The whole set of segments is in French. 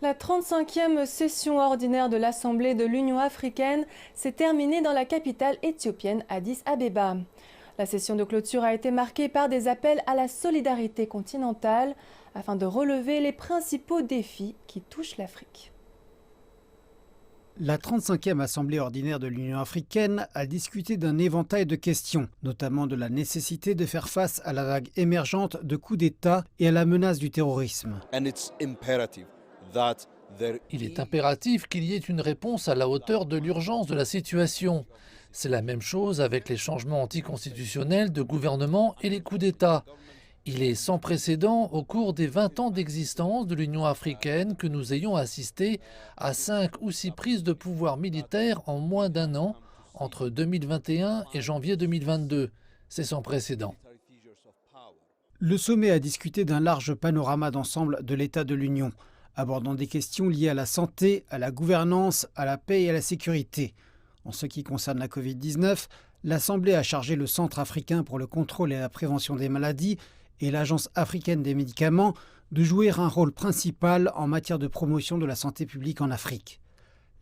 La 35e session ordinaire de l'Assemblée de l'Union africaine s'est terminée dans la capitale éthiopienne Addis Abeba. La session de clôture a été marquée par des appels à la solidarité continentale afin de relever les principaux défis qui touchent l'Afrique. La 35e Assemblée ordinaire de l'Union africaine a discuté d'un éventail de questions, notamment de la nécessité de faire face à la vague émergente de coups d'État et à la menace du terrorisme. Il est impératif qu'il y ait une réponse à la hauteur de l'urgence de la situation. C'est la même chose avec les changements anticonstitutionnels de gouvernement et les coups d'État. Il est sans précédent au cours des 20 ans d'existence de l'Union africaine que nous ayons assisté à 5 ou 6 prises de pouvoir militaires en moins d'un an, entre 2021 et janvier 2022. C'est sans précédent. Le sommet a discuté d'un large panorama d'ensemble de l'état de l'Union, abordant des questions liées à la santé, à la gouvernance, à la paix et à la sécurité. En ce qui concerne la Covid-19, l'Assemblée a chargé le Centre africain pour le contrôle et la prévention des maladies et l'Agence africaine des médicaments de jouer un rôle principal en matière de promotion de la santé publique en Afrique.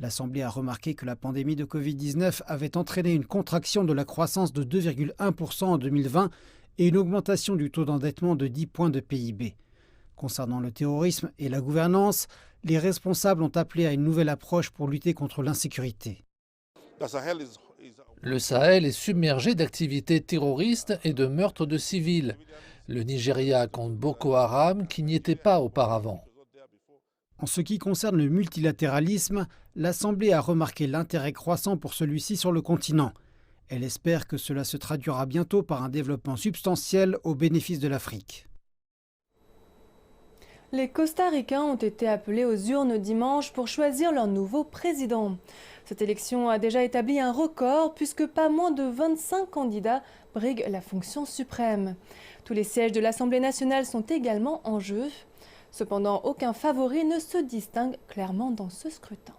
L'Assemblée a remarqué que la pandémie de Covid-19 avait entraîné une contraction de la croissance de 2,1% en 2020 et une augmentation du taux d'endettement de 10 points de PIB. Concernant le terrorisme et la gouvernance, les responsables ont appelé à une nouvelle approche pour lutter contre l'insécurité. Le Sahel est submergé d'activités terroristes et de meurtres de civils. Le Nigeria compte Boko Haram qui n'y était pas auparavant. En ce qui concerne le multilatéralisme, l'Assemblée a remarqué l'intérêt croissant pour celui-ci sur le continent. Elle espère que cela se traduira bientôt par un développement substantiel au bénéfice de l'Afrique. Les Costa-Ricains ont été appelés aux urnes dimanche pour choisir leur nouveau président. Cette élection a déjà établi un record puisque pas moins de 25 candidats briguent la fonction suprême. Tous les sièges de l'Assemblée nationale sont également en jeu. Cependant, aucun favori ne se distingue clairement dans ce scrutin.